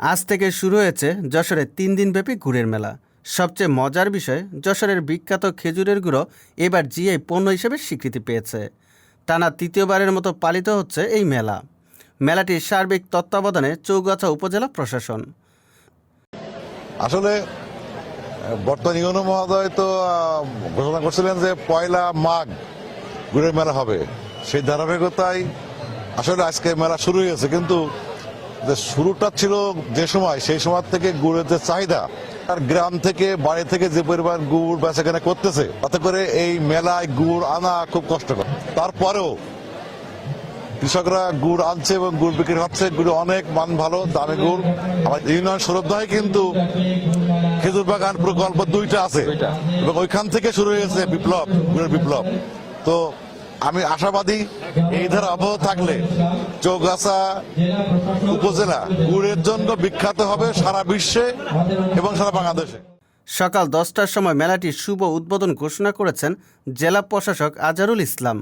আজ থেকে শুরু হয়েছে যশোরে ৩ দিনব্যাপী গুড়ের মেলা। সবচেয়ে মজার বিষয়, যশোরের বিখ্যাত খেজুরের গুঁড়ো এবার জিআই পণ্য হিসেবে স্বীকৃতি পেয়েছে। টানা তৃতীয়বারের মতো পালিত হচ্ছে এই মেলা। মেলাটির সার্বিক তত্ত্বাবধানে চৌগাছা উপজেলা প্রশাসন। আসলে বর্তমান ইউনো মহোদয় তো ঘোষণা করছিলেন যে 1 মাঘ গুড়ের মেলা হবে। সেই ধারাবাহিকতায় আসলে আজকে মেলা শুরু হয়েছে, কিন্তু যে শুরুটা ছিল যে সময়, সেই সময় থেকে গুড়ের যে চাহিদা, আর গ্রাম থেকে বাড়ি থেকে যে পরিমাণ গুড় বেচাকেনা করতেছে, তাতে করে এই মেলায় গুড় আনা খুব কষ্টকর। তারপরেও কৃষকরা গুড় আনছে এবং গুড় বিক্রি হচ্ছে। গুড় অনেক মান ভালো, দামি গুড়। আমার ইউনিয়ন সরবদাহে কিন্তু খেজুর বাগান প্রকল্প 2টা আছে এবং ওইখান থেকে শুরু হয়েছে বিপ্লব, গুড়ের বিপ্লব। তো আমি আশাবাদী, এই ধারা অব্যাহত থাকলে চৌগাছা উপজেলা গুড়ের জন্য বিখ্যাত হবে সারা বিশ্বে এবং সারা বাংলাদেশে। সকাল 10টার সময় মেলাটির শুভ উদ্বোধন ঘোষণা করেছেন জেলা প্রশাসক আজহারুল ইসলাম।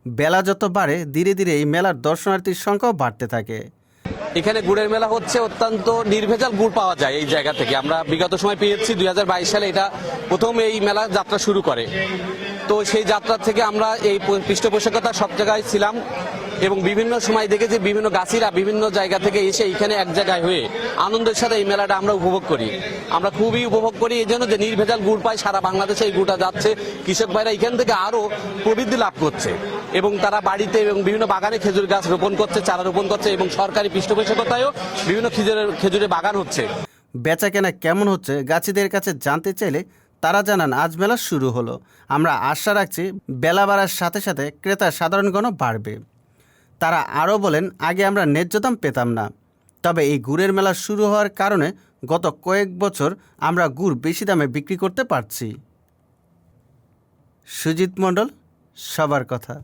বেলা যত বাড়ে ধীরে ধীরে এই মেলার দর্শনার্থীর সংখ্যাও বাড়তে থাকে। এখানে গুড়ের মেলা হচ্ছে, অত্যন্ত নির্ভেজাল গুড় পাওয়া যায় এই জায়গা থেকে। আমরা বিগত সময় পেয়েছি 2022 সালে এটা প্রথম এই মেলা যাত্রা শুরু করে। তো সেই যাত্রা থেকে আমরা এই পৃষ্ঠপোষকতা সব জায়গায় ছিলাম এবং বিভিন্ন সময় দেখেছি বিভিন্ন গাছিরা বিভিন্ন জায়গা থেকে এসে এখানে এক জায়গায় হয়ে আনন্দের সাথে এই মেলাটা আমরা উপভোগ করি। আমরা খুবই উপভোগ করি এই জন্য যে নির্ভেজাল গুড় পাই, সারা বাংলাদেশে এই গুড়টা যাচ্ছে। কৃষক ভাইরা এখান থেকে আরো প্রবৃদ্ধি লাভ করছে এবং তারা বাড়িতে এবং বিভিন্ন বাগানে খেজুর গাছ রোপণ করছে, চারা রোপণ করছে এবং সরকারি পৃষ্ঠপোষকতায়ও বিভিন্ন খেজুরের বাগান হচ্ছে। বেচাকেনা কেমন হচ্ছে গাছিদের কাছে জানতে চাইলে তারা জানান, আজ মেলা শুরু হলো। আমরা আশা রাখছি বেলা বাড়ার সাথে সাথে ক্রেতা সাধারণগণও বাড়বে। তারা আরও বলেন, আগে আমরা ন্যায্য দাম পেতাম না, তবে এই গুড়ের মেলা শুরু হওয়ার কারণে গত কয়েক বছর আমরা গুড় বেশি দামে বিক্রি করতে পারছি। সুজিত মণ্ডল, সবার কথা।